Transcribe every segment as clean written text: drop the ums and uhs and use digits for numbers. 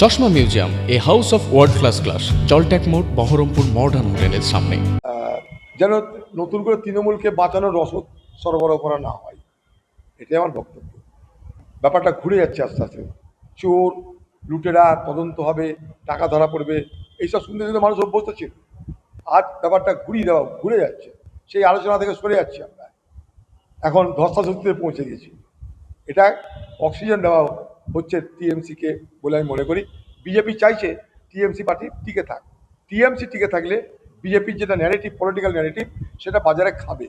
চশমা museum, a house of world class, জলট্যাক মোড়, বহরমপুর মডার্ন হোটেলের সামনে। যেন নতুন করে তৃণমূলকে বাঁচানোর রসদ সরবরাহ করা না হয়, এটাই আমার বক্তব্য। ব্যাপারটা ঘুরে যাচ্ছে আস্তে আস্তে, চোর লুটেরা তদন্ত হবে, টাকা ধরা পড়বে, এইসব শুনতে শুনতে মানুষ অভ্যস্ত ছিল। আজ ব্যাপারটা ঘুরে যাচ্ছে, সেই আলোচনা থেকে সরে যাচ্ছি আমরা, এখন ধস্তাধস্তিতে পৌঁছে গেছি। এটা অক্সিজেন দেওয়া হচ্ছে টিএমসিকে বলে আমি মনে করি। বিজেপি চাইছে টিএমসি পার্টি টিকে থাক। টিএমসি টিকে থাকলে বিজেপির যেটা ন্যারেটিভ, পলিটিক্যাল ন্যারেটিভ, সেটা বাজারে খাবে।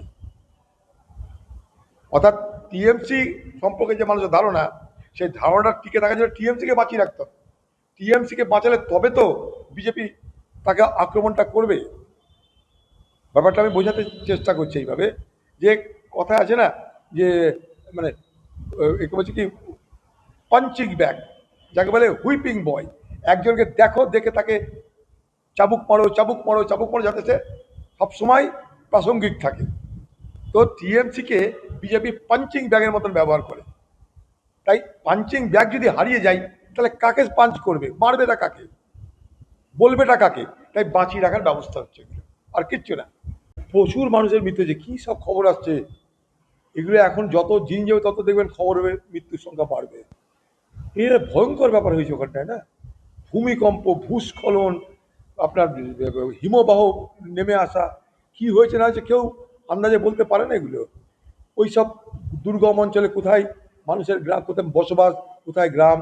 অর্থাৎ টিএমসি সম্পর্কে যে মানুষের ধারণা, সেই ধারণাটা টিকে থাকার জন্য টিএমসিকে বাঁচিয়ে রাখতে হবে। টিএমসিকে বাঁচালে তবে তো বিজেপি তাকে আক্রমণটা করবে। ব্যাপারটা আমি বোঝাতে চেষ্টা করছি এইভাবে, যে কথা আছে না, যে মানে একে বলছে কি, পাঞ্চিং ব্যাগ, যাকে বলে হুইপিং বয়। একজনকে দেখো, দেখে তাকে চাবুক মারো চাবুক মারো চাবুক মারো, যাতে সে সবসময় প্রাসঙ্গিক থাকে। তো টিএমসিকে বিজেপি পাঞ্চিং ব্যাগের মতন ব্যবহার করে। তাই পাঞ্চিং ব্যাগ যদি হারিয়ে যায়, তাহলে কাকে পাঞ্চ করবে, মারবেটা কাকে, বলবেটা কাকে? তাই বাঁচিয়ে রাখার ব্যবস্থা হচ্ছে এগুলো, আর কিচ্ছু না। প্রচুর মানুষের মৃত্যু হয়েছে, কী সব খবর আসছে এগুলো। এখন যত দিন যাবে তত দেখবেন খবর হবে, মৃত্যুর সংখ্যা বাড়বে। এর ভয়ঙ্কর ব্যাপার হয়েছে ওখানটায় না, ভূমিকম্প, ভূস্খলন, আপনার হিমবাহ নেমে আসা, কি হয়েছে না হয়েছে কেউ আন্দাজে বলতে পারে না এগুলো। ওই সব দুর্গম অঞ্চলে কোথায় মানুষের গ্রাম, কোথায় বসবাস, কোথায় গ্রাম,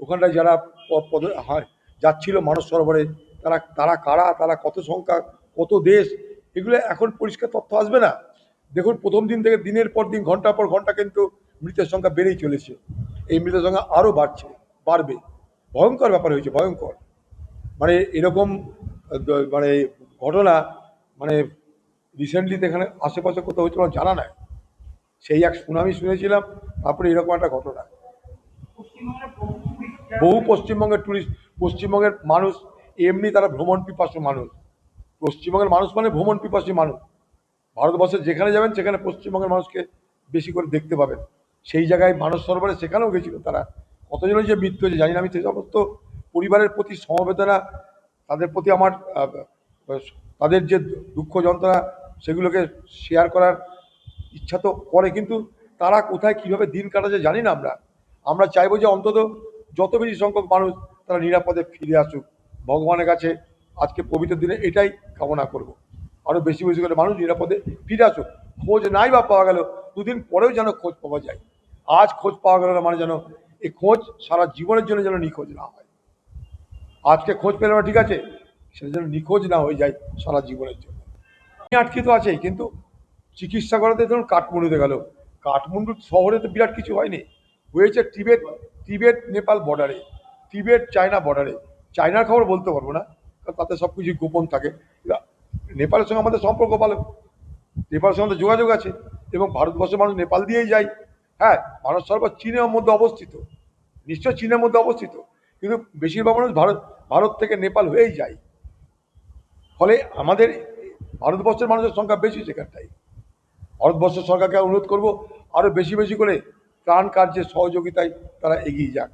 ওখানটায় যারা যাচ্ছিল মানুষ সরবরাহে, তারা তারা কারা, তারা কত সংখ্যা, কত দেশ, এগুলো এখন পরিষ্কার তথ্য আসবে না। দেখুন, প্রথম দিন থেকে দিনের পর দিন, ঘন্টা পর ঘন্টা কিন্তু মৃতের সংখ্যা বেড়েই চলেছে। এই মৃতের সংখ্যা আরও বাড়বে। ভয়ঙ্কর ব্যাপার হয়েছে, ভয়ঙ্কর। মানে এরকম মানে ঘটনা, মানে রিসেন্টলি এখানে আশেপাশে কোথাও হয়েছিল জানা নাই। সেই এক সুনামি শুনেছিলাম, তারপরে এরকম একটা ঘটনা। বহু পশ্চিমবঙ্গের টুরিস্ট, পশ্চিমবঙ্গের মানুষ এমনি তারা ভ্রমণ পিপাসু মানুষ। পশ্চিমবঙ্গের মানুষ মানে ভ্রমণ পিপাসী মানুষ। ভারতবর্ষের যেখানে যাবেন সেখানে পশ্চিমবঙ্গের মানুষকে বেশি করে দেখতে পাবেন। সেই জায়গায় মানস সরোবরে সেখানেও গেছিল তারা। কতজনের যে মৃত্যু হয়েছে জানি না। আমি সেই সমস্ত পরিবারের প্রতি সমবেদনা, তাদের প্রতি আমার তাদের যে দুঃখ যন্ত্রণা, সেগুলোকে শেয়ার করার ইচ্ছা তো করে, কিন্তু তারা কোথায় কীভাবে দিন কাটাচ্ছে জানি না। আমরা চাইবো যে অন্তত যত বেশি সংখ্যক মানুষ তারা নিরাপদে ফিরে আসুক। ভগবানের কাছে আজকে পবিত্র দিনে এটাই কামনা করব, আরও বেশি বেশি করে মানুষ নিরাপদে ফিরে আসুক। খোঁজ নাই বা পাওয়া গেল, দুদিন পরেও যেন খোঁজ পাওয়া যায়। আজ খোঁজ পাওয়া গেল না মানে যেন এই খোঁজ সারা জীবনের জন্য যেন নিখোঁজ না হয়। আজকে খোঁজ পেলাম না, ঠিক আছে, সেটা যেন নিখোঁজ না হয়ে যায় সারা জীবনের জন্য। আটকে তো আছেই, কিন্তু চিকিৎসা করাতে ধরুন কাঠমান্ডুতে গেল, কাঠমান্ডু শহরে তো বিরাট কিছু হয়নি, হয়েছে টিবেট, নেপাল বর্ডারে, টিবেট চায়না বর্ডারে। চায়নার খবর বলতে পারবো না, কারণ তাতে সব কিছু গোপন থাকে। নেপালের সঙ্গে আমাদের সম্পর্ক ভালো, নেপালের সঙ্গে আমাদের যোগাযোগ আছে, এবং ভারতবর্ষের মানুষ নেপাল দিয়েই যায়। হ্যাঁ, মানস সরোবর চীনের মধ্যে অবস্থিত, নিশ্চয় চীনের মধ্যে অবস্থিত, কিন্তু বেশিরভাগ মানুষ ভারত থেকে নেপাল হয়েই যায়। ফলে আমাদের ভারতবর্ষের মানুষের সংখ্যা বেশি সেখানটাই। ভারতবর্ষ সরকারকে অনুরোধ করব, আরও বেশি বেশি করে ত্রাণ কার্যের সহযোগিতায় তারা এগিয়ে যাক।